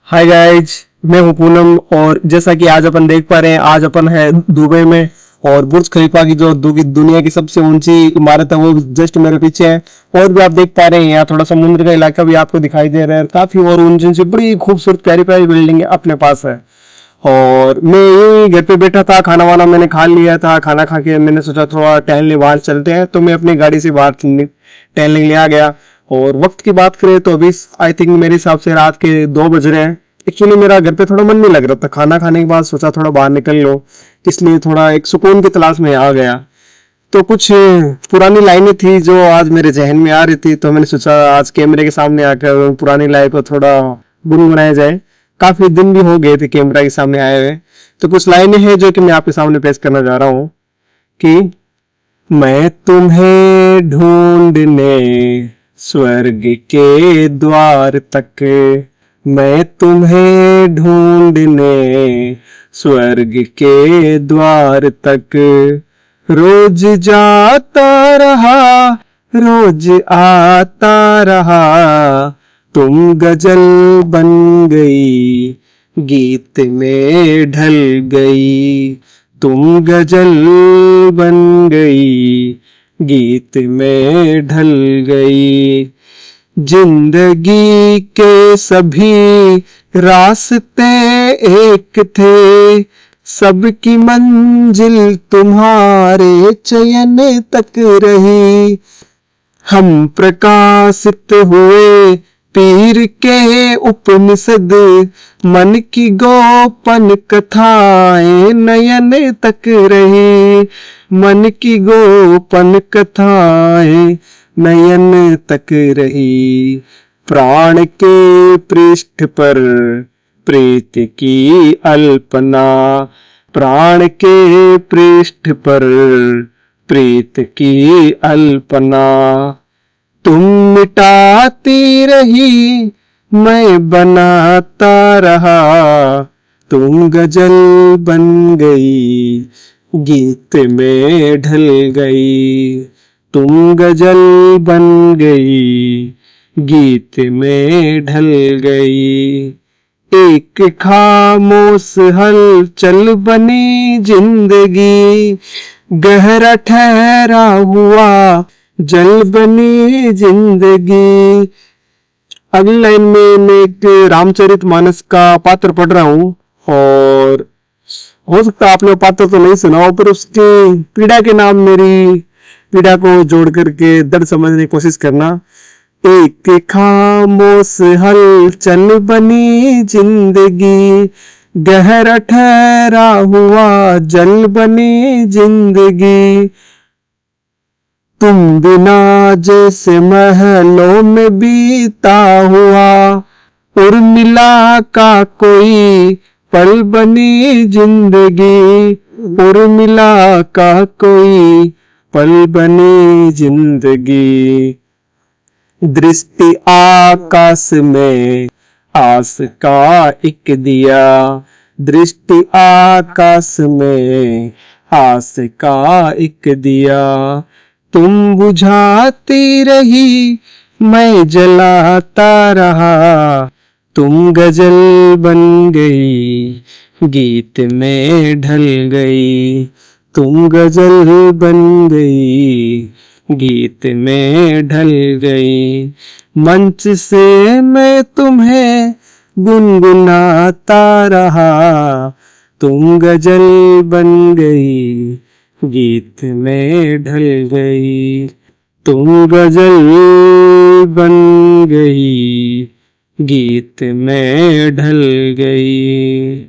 Hi guys, मैं हूं पूनम। और जैसा कि आज अपन देख पा रहे हैं, आज अपन है दुबई में। और बुर्ज खलीफा की जो दुनिया की सबसे ऊंची इमारत है वो जस्ट मेरे पीछे है। और भी आप देख पा रहे हैं यहाँ थोड़ा समुद्र का इलाका भी आपको दिखाई दे रहा है। काफी और ऊंची ऊंची बड़ी खूबसूरत प्यारी प्यारी बिल्डिंग अपने पास है। और मैं यही घर पे बैठा था, खाना वाना मैंने खा लिया था। खाना खा के मैंने सोचा थोड़ा टहलने बाहर चलते हैं, तो मैं अपनी गाड़ी से बाहर टहलने के लिए आ गया। और वक्त की बात करें तो अभी आई थिंक मेरे हिसाब से रात के 2 बज रहे हैं। एक्चुअली मेरा घर पे थोड़ा मन नहीं लग रहा था, खाना खाने के बाद सोचा थोड़ा बाहर निकल लो, इसलिए थोड़ा एक सुकून की तलाश में आ गया। तो कुछ पुरानी लाइनें थी जो आज मेरे जहन में आ रही थी, तो मैंने सोचा आज कैमरे के सामने आकर पुरानी लाइन को थोड़ा गुनगुनाया जाए। काफी दिन भी हो गए थे कैमरा के सामने आए हुए। तो कुछ लाइनें हैं जो कि मैं आपके सामने पेश करना जा रहा हूँ कि मैं तुम्हें ढूंढने स्वर्ग के द्वार तक, मैं तुम्हें ढूंढने स्वर्ग के द्वार तक, रोज जाता रहा रोज आता रहा, तुम गजल बन गई गीत में ढल गई, तुम गजल बन गई गीत में ढल गई। जिंदगी के सभी रास्ते एक थे, सबकी मंजिल तुम्हारे चयन तक रही। हम प्रकाशित हुए पीर के उपनिषद, मन की गोपन कथाएं नयन तक रही, मन की गोपन कथाएं नयन तक रही। प्राण के पृष्ठ पर प्रीत की अल्पना, प्राण के पृष्ठ पर प्रीत की अल्पना, तुम मिटाती रही मैं बनाता रहा, तुम गजल बन गई गीत में ढल गई, तुम गजल बन गई गीत में ढल गई। एक खामोश हलचल बनी जिंदगी, गहरा ठहरा हुआ जल बनी जिंदगी। अगली लाइन में मैं एक रामचरितमानस का पात्र पढ़ रहा हूँ। और हो सकता है आपने वो पात्र तो नहीं सुना हो, पर उसकी पीड़ा के नाम मेरी पीड़ा को जोड़ करके दर्द समझने की कोशिश करना। एक खामोश हलचल बनी जिंदगी, गहरा ठहरा हुआ जल बनी जिंदगी, तुम बिना जैसे महलों में बीता हुआ उर्मिला का कोई पल बनी जिंदगी, उर्मिला का कोई पल बनी जिंदगी। दृष्टि आकाश में आस का एक दिया, दृष्टि आकाश में आस का एक दिया, तुम बुझाती रही मैं जलाता रहा, तुम गजल बन गई गीत में ढल गई, तुम गजल बन गई गीत में ढल गई। मंच से मैं तुम्हें गुनगुनाता रहा, तुम गजल बन गई गीत में ढल गई, तुम गजल बन गई गीत में ढल गई।